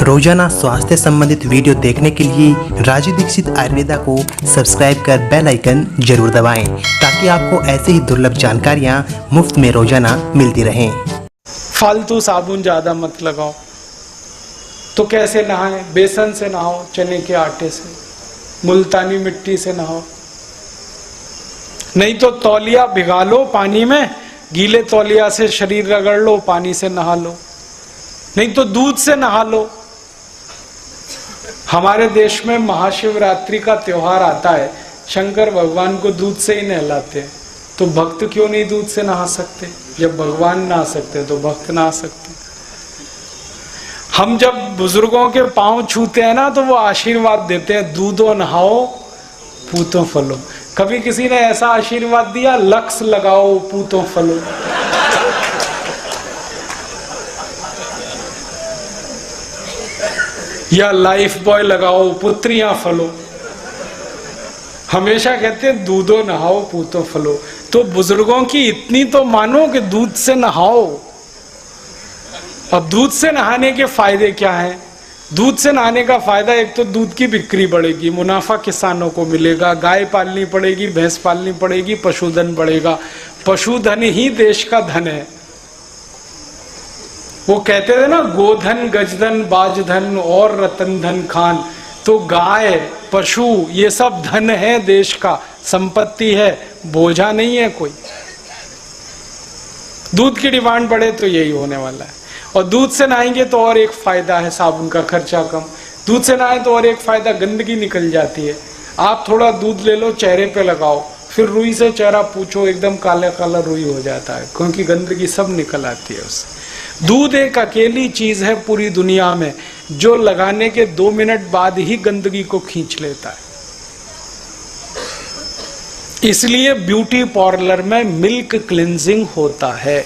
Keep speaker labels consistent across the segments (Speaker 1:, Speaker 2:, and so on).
Speaker 1: रोजाना स्वास्थ्य संबंधित वीडियो देखने के लिए राजू दीक्षित आयुर्वेदा को सब्सक्राइब कर बेल आइकन जरूर दबाएं ताकि आपको ऐसे ही दुर्लभ जानकारियां मुफ्त में रोजाना मिलती रहें।
Speaker 2: फालतू साबुन ज़्यादा मत लगाओ। तो कैसे नहाएं? बेसन से नहाओ, चने के आटे से, मुल्तानी मिट्टी से नहाओ। नहीं तो तौलिया भिगा लो पानी में, गीले तौलिया से शरीर रगड़ लो, पानी से नहा लो। नहीं तो दूध से नहा लो। हमारे देश में महाशिवरात्रि का त्योहार आता है, शंकर भगवान को दूध से ही नहलाते हैं। तो भक्त क्यों नहीं दूध से नहा सकते? जब भगवान नहा सकते तो भक्त नहा सकते। हम जब बुजुर्गों के पांव छूते हैं ना, तो वो आशीर्वाद देते हैं, दूधो नहाओ पूतो फलो। कभी किसी ने ऐसा आशीर्वाद दिया, लक्स लगाओ पूतो फलो। या लाइफ बॉय लगाओ पुत्रियां फलो। हमेशा कहते हैं दूधो नहाओ पूतो फलो। तो बुजुर्गों की इतनी तो मानो कि दूध से नहाओ। अब दूध से नहाने के फायदे क्या हैं? दूध से नहाने का फायदा, एक तो दूध की बिक्री बढ़ेगी, मुनाफा किसानों को मिलेगा, गाय पालनी पड़ेगी, भैंस पालनी पड़ेगी, पशुधन बढ़ेगा। पशुधन ही देश का धन है। वो कहते थे ना, गोधन गजधन बाजधन और रतन धन खान। तो गाय पशु ये सब धन है, देश का संपत्ति है, बोझा नहीं है कोई। दूध की डिमांड बढ़े तो यही होने वाला है। और दूध से नहाएंगे तो और एक फायदा है, साबुन का खर्चा कम। दूध से नहाए तो और एक फायदा, गंदगी निकल जाती है। आप थोड़ा दूध ले लो, चेहरे पे लगाओ, फिर रुई से चेहरा पूछो, एकदम काला काला रुई हो जाता है, क्योंकि गंदगी सब निकल आती है उससे। दूध एक अकेली चीज है पूरी दुनिया में जो लगाने के 2 मिनट बाद ही गंदगी को खींच लेता है। इसलिए ब्यूटी पार्लर में मिल्क क्लींजिंग होता है,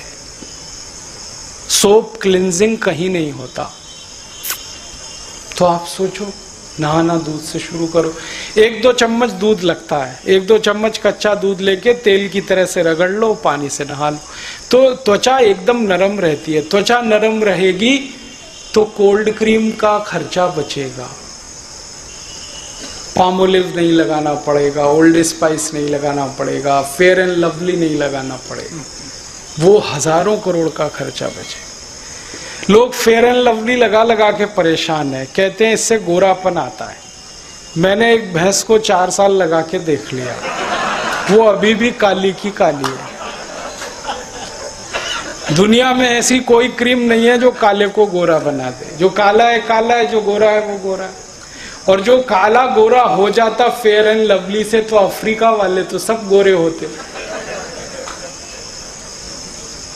Speaker 2: सोप क्लींजिंग कहीं नहीं होता। तो आप सोचो, नहाना दूध से शुरू करो। 1-2 चम्मच दूध लगता है, 1-2 चम्मच कच्चा दूध लेके तेल की तरह से रगड़ लो, पानी से नहा लो, तो त्वचा एकदम नरम रहती है। त्वचा नरम रहेगी तो कोल्ड क्रीम का खर्चा बचेगा, पामोलिव नहीं लगाना पड़ेगा, ओल्ड स्पाइस नहीं लगाना पड़ेगा, फेयर एंड लवली नहीं लगाना पड़ेगा। वो हजारों करोड़ का खर्चा बचेगा। लोग फेयर एंड लवली लगा लगा के परेशान है, कहते हैं इससे गोरापन आता है। मैंने एक भैंस को 4 साल लगा के देख लिया, वो अभी भी काली की काली है। दुनिया में ऐसी कोई क्रीम नहीं है जो काले को गोरा बना दे। जो काला है काला है, जो गोरा है वो गोरा है। और जो काला गोरा हो जाता फेयर एंड लवली से, तो अफ्रीका वाले तो सब गोरे होते।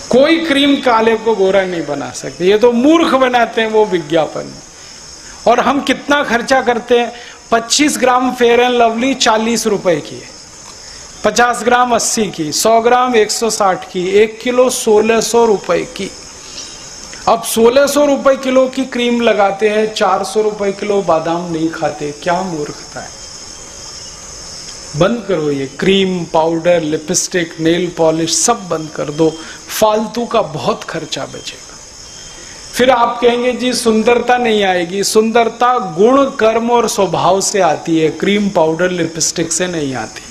Speaker 2: कोई क्रीम काले को गोरा नहीं बना सकती, ये तो मूर्ख बनाते हैं वो विज्ञापन। और हम कितना खर्चा करते हैं? 25 ग्राम फेयर एंड लवली 40 रुपए की है, 50 ग्राम 80 की, 100 ग्राम 160 की, 1 किलो 1600 रुपए की। अब 1600 रुपए किलो की क्रीम लगाते हैं, 400 रुपए किलो बादाम नहीं खाते। क्या मूर्खता है। बंद करो ये cream, powder, lipstick, nail polish सब बंद कर दो, फालतू का बहुत खर्चा बचेगा। फिर आप कहेंगे जी सुंदरता नहीं आएगी। सुंदरता गुण, कर्म और स्वभाव से आती है, क्रीम, पाउडर, लिपस्टिक से नहीं आती।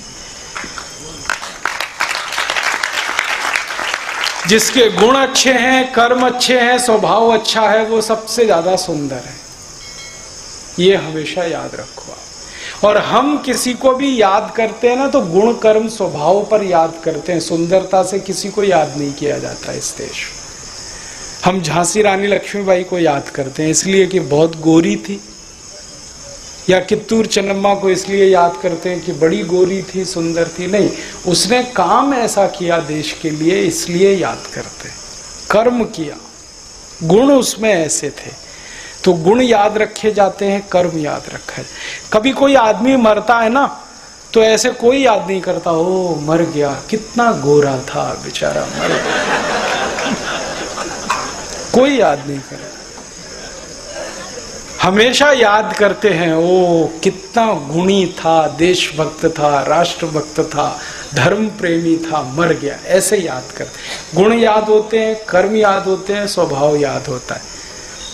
Speaker 2: जिसके गुण अच्छे हैं, कर्म अच्छे हैं, स्वभाव अच्छा है, वो सबसे ज्यादा सुंदर है। ये हमेशा याद रखो आप। और हम किसी को भी याद करते हैं ना, तो गुण, कर्म, स्वभाव पर याद करते हैं, सुंदरता से किसी को याद नहीं किया जाता इस देश। हम झांसी रानी लक्ष्मीबाई को याद करते हैं इसलिए कि बहुत गोरी थी, या कित्तूर चन्नम्मा को इसलिए याद करते हैं कि बड़ी गोरी थी, सुंदर थी। नहीं, उसने काम ऐसा किया देश के लिए, इसलिए याद करते हैं। कर्म किया, गुण उसमें ऐसे थे, तो गुण याद रखे जाते हैं, कर्म याद रखा है। कभी कोई आदमी मरता है ना, तो ऐसे कोई याद नहीं करता, ओ मर गया, कितना गोरा था बेचारा, मर गया। कोई याद नहीं करता। हमेशा याद करते हैं, ओ कितना गुणी था, देशभक्त था, राष्ट्रभक्त था, धर्म प्रेमी था, मर गया, ऐसे याद करते। गुण याद होते हैं, कर्म याद होते हैं, स्वभाव याद होता है।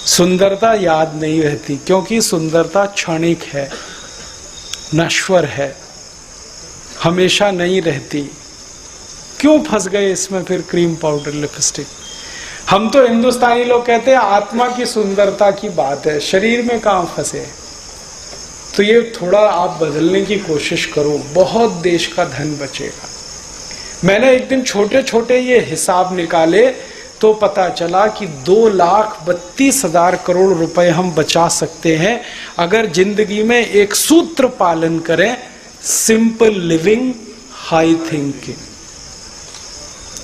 Speaker 2: सुंदरता याद नहीं रहती, क्योंकि सुंदरता क्षणिक है, नश्वर है, हमेशा नहीं रहती। क्यों फंस गए इसमें फिर क्रीम पाउडर लिपस्टिक? हम तो हिंदुस्तानी लोग कहते हैं आत्मा की सुंदरता की बात है, शरीर में कहाँ फंसे। तो ये थोड़ा आप बदलने की कोशिश करो, बहुत देश का धन बचेगा। मैंने एक दिन छोटे छोटे ये हिसाब निकाले तो पता चला कि 2,32,000 करोड़ रुपए हम बचा सकते हैं अगर जिंदगी में एक सूत्र पालन करें, सिंपल लिविंग, हाई थिंकिंग।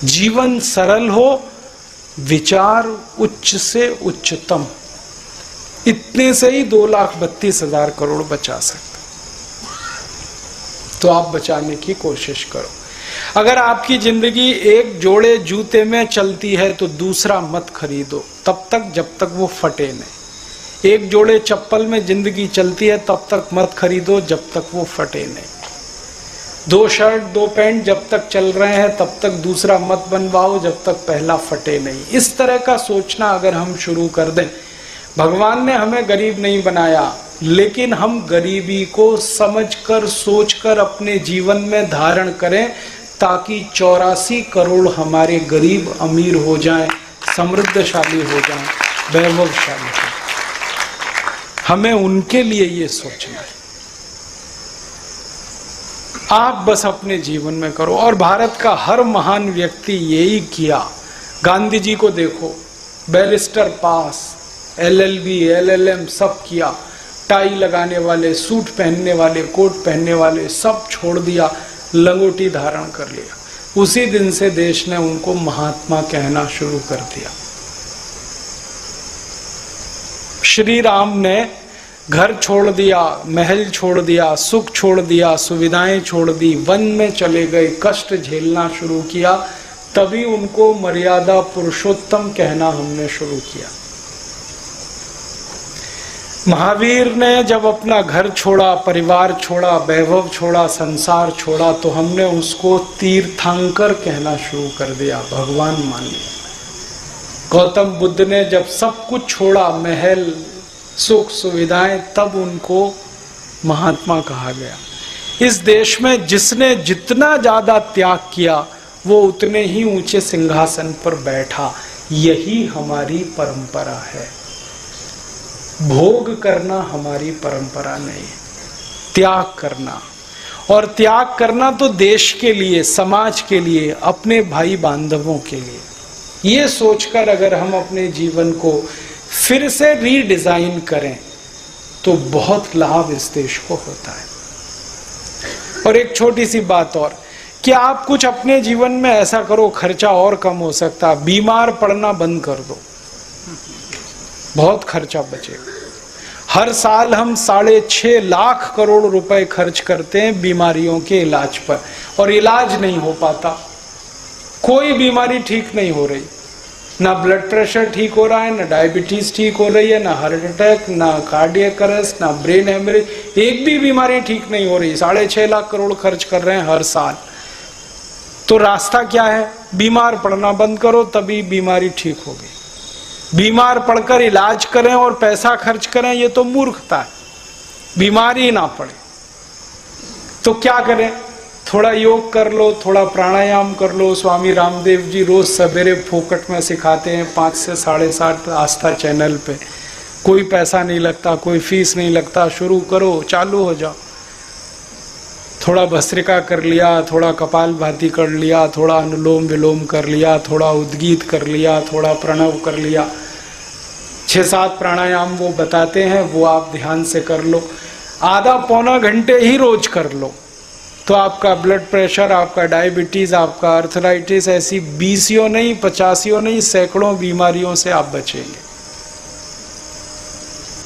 Speaker 2: जीवन सरल हो, विचार उच्च से उच्चतम, इतने से ही 2,32,000 करोड़ बचा सकते। तो आप बचाने की कोशिश करो। अगर आपकी जिंदगी एक जोड़े जूते में चलती है तो दूसरा मत खरीदो तब तक जब तक वो फटे नहीं। एक जोड़े चप्पल में जिंदगी चलती है तब तक मत खरीदो जब तक वो फटे नहीं। 2 शर्ट 2 पैंट जब तक चल रहे हैं तब तक दूसरा मत बनवाओ जब तक पहला फटे नहीं। इस तरह का सोचना अगर हम शुरू कर दें, भगवान ने हमें गरीब नहीं बनाया, लेकिन हम गरीबी को समझकर सोचकर अपने जीवन में धारण करें ताकि 84 करोड़ हमारे गरीब अमीर हो जाएं, समृद्धशाली हो जाएं, वैभवशाली हो जाएं। हमें उनके लिए ये सोचना है। आप बस अपने जीवन में करो। और भारत का हर महान व्यक्ति यही किया। गांधी जी को देखो, बैरिस्टर पास, LLB LLM सब किया, टाई लगाने वाले, सूट पहनने वाले, कोट पहनने वाले सब छोड़ दिया, लंगोटी धारण कर लिया। उसी दिन से देश ने उनको महात्मा कहना शुरू कर दिया। श्री राम ने घर छोड़ दिया, महल छोड़ दिया, सुख छोड़ दिया, सुविधाएं छोड़ दी, वन में चले गए, कष्ट झेलना शुरू किया, तभी उनको मर्यादा पुरुषोत्तम कहना हमने शुरू किया। महावीर ने जब अपना घर छोड़ा, परिवार छोड़ा, वैभव छोड़ा, संसार छोड़ा, तो हमने उसको तीर्थंकर कहना शुरू कर दिया, भगवान मान लिया। गौतम बुद्ध ने जब सब कुछ छोड़ा, महल, सुख, सुविधाएं, तब उनको महात्मा कहा गया। इस देश में जिसने जितना ज्यादा त्याग किया वो उतने ही ऊंचे सिंहासन पर बैठा। यही हमारी परंपरा है। भोग करना हमारी परंपरा नहीं, त्याग करना। और त्याग करना तो देश के लिए, समाज के लिए, अपने भाई बांधवों के लिए। ये सोचकर अगर हम अपने जीवन को फिर से रीडिजाइन करें तो बहुत लाभ इस देश को होता है। और एक छोटी सी बात और, कि आप कुछ अपने जीवन में ऐसा करो, खर्चा और कम हो सकता, बीमार पड़ना बंद कर दो, बहुत खर्चा बचेगा। हर साल हम 6.5 लाख करोड़ रुपए खर्च करते हैं बीमारियों के इलाज पर, और इलाज नहीं हो पाता। कोई बीमारी ठीक नहीं हो रही, ना ब्लड प्रेशर ठीक हो रहा है, ना डायबिटीज ठीक हो रही है, ना हार्ट अटैक, ना कार्डियक अरेस्ट, ना ब्रेन हेमरेज, एक भी बीमारी ठीक नहीं हो रही। 6.5 लाख करोड़ खर्च कर रहे हैं हर साल। तो रास्ता क्या है? बीमार पड़ना बंद करो, तभी बीमारी ठीक होगी। बीमार पड़कर इलाज करें और पैसा खर्च करें, ये तो मूर्खता है। बीमारी ना पड़े तो क्या करें? थोड़ा योग कर लो, थोड़ा प्राणायाम कर लो। स्वामी रामदेव जी रोज सवेरे फोकट में सिखाते हैं 5 से 7:30 आस्था चैनल पे। कोई पैसा नहीं लगता, कोई फीस नहीं लगता। शुरू करो, चालू हो जाओ। थोड़ा भस्त्रिका कर लिया, थोड़ा कपालभाति कर लिया, थोड़ा अनुलोम विलोम कर लिया, थोड़ा उद्गीत कर लिया, थोड़ा प्रणव कर लिया। 6-7 प्राणायाम वो बताते हैं, वो आप ध्यान से कर लो। आधा पौना घंटे ही रोज कर लो तो आपका ब्लड प्रेशर, आपका डायबिटीज, आपका अर्थराइटिस, ऐसी 20 नहीं, 50 नहीं, सैकड़ों बीमारियों से आप बचेंगे।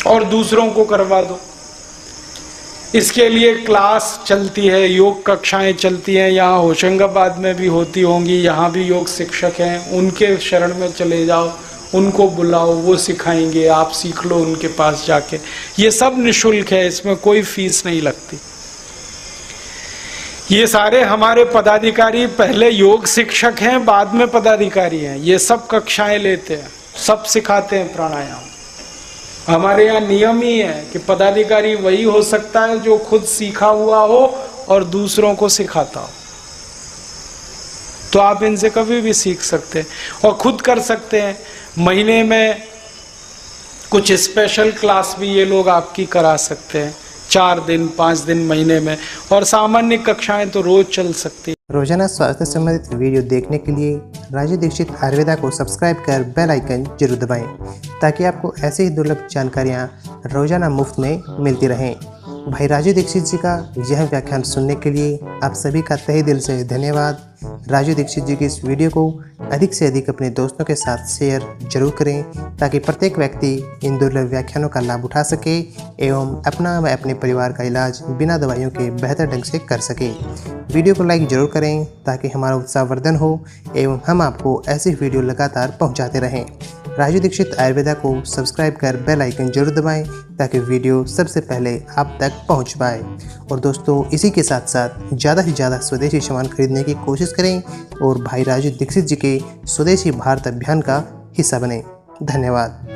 Speaker 2: और दूसरों को करवा दो। इसके लिए क्लास चलती है, योग कक्षाएं चलती हैं, यहाँ होशंगाबाद में भी होती होंगी। यहाँ भी योग शिक्षक हैं, उनके शरण में चले जाओ, उनको बुलाओ, वो सिखाएंगे, आप सीख लो उनके पास जाके। ये सब निःशुल्क है, इसमें कोई फीस नहीं लगती। ये सारे हमारे पदाधिकारी पहले योग शिक्षक हैं, बाद में पदाधिकारी हैं। ये सब कक्षाएं लेते हैं, सब सिखाते हैं प्राणायाम। हमारे यहाँ नियम ही है कि पदाधिकारी वही हो सकता है जो खुद सीखा हुआ हो और दूसरों को सिखाता हो। तो आप इनसे कभी भी सीख सकते हैं और खुद कर सकते हैं। महीने में कुछ स्पेशल क्लास भी ये लोग आपकी करा सकते हैं, 4 दिन 5 दिन महीने में, और सामान्य कक्षाएं तो रोज चल सकती हैं।
Speaker 1: रोजाना स्वास्थ्य संबंधित वीडियो देखने के लिए राजू दीक्षित आयुर्वेदा को सब्सक्राइब कर बेल आइकन जरूर दबाएं, ताकि आपको ऐसी ही दुर्लभ जानकारियां रोजाना मुफ्त में मिलती रहें। भाई राजू दीक्षित जी का यह व्याख्यान सुनने के लिए आप सभी का तहे दिल से धन्यवाद। राजू दीक्षित जी की इस वीडियो को अधिक से अधिक अपने दोस्तों के साथ शेयर जरूर करें, ताकि प्रत्येक व्यक्ति इन दुर्लभ व्याख्यानों का लाभ उठा सके एवं अपना व अपने परिवार का इलाज बिना दवाइयों के बेहतर ढंग से कर सके। वीडियो को लाइक जरूर करें ताकि हमारा उत्साहवर्धन हो एवं हम आपको ऐसी वीडियो लगातार पहुंचाते रहें। राजू दीक्षित आयुर्वेदा को सब्सक्राइब कर बेल आइकन जरूर दबाएं, ताकि वीडियो सबसे पहले आप तक पहुंच पाए। और दोस्तों, इसी के साथ साथ ज़्यादा से ज़्यादा स्वदेशी सामान खरीदने की कोशिश करें और भाई राजू दीक्षित जी के स्वदेशी भारत अभियान का हिस्सा बने। धन्यवाद।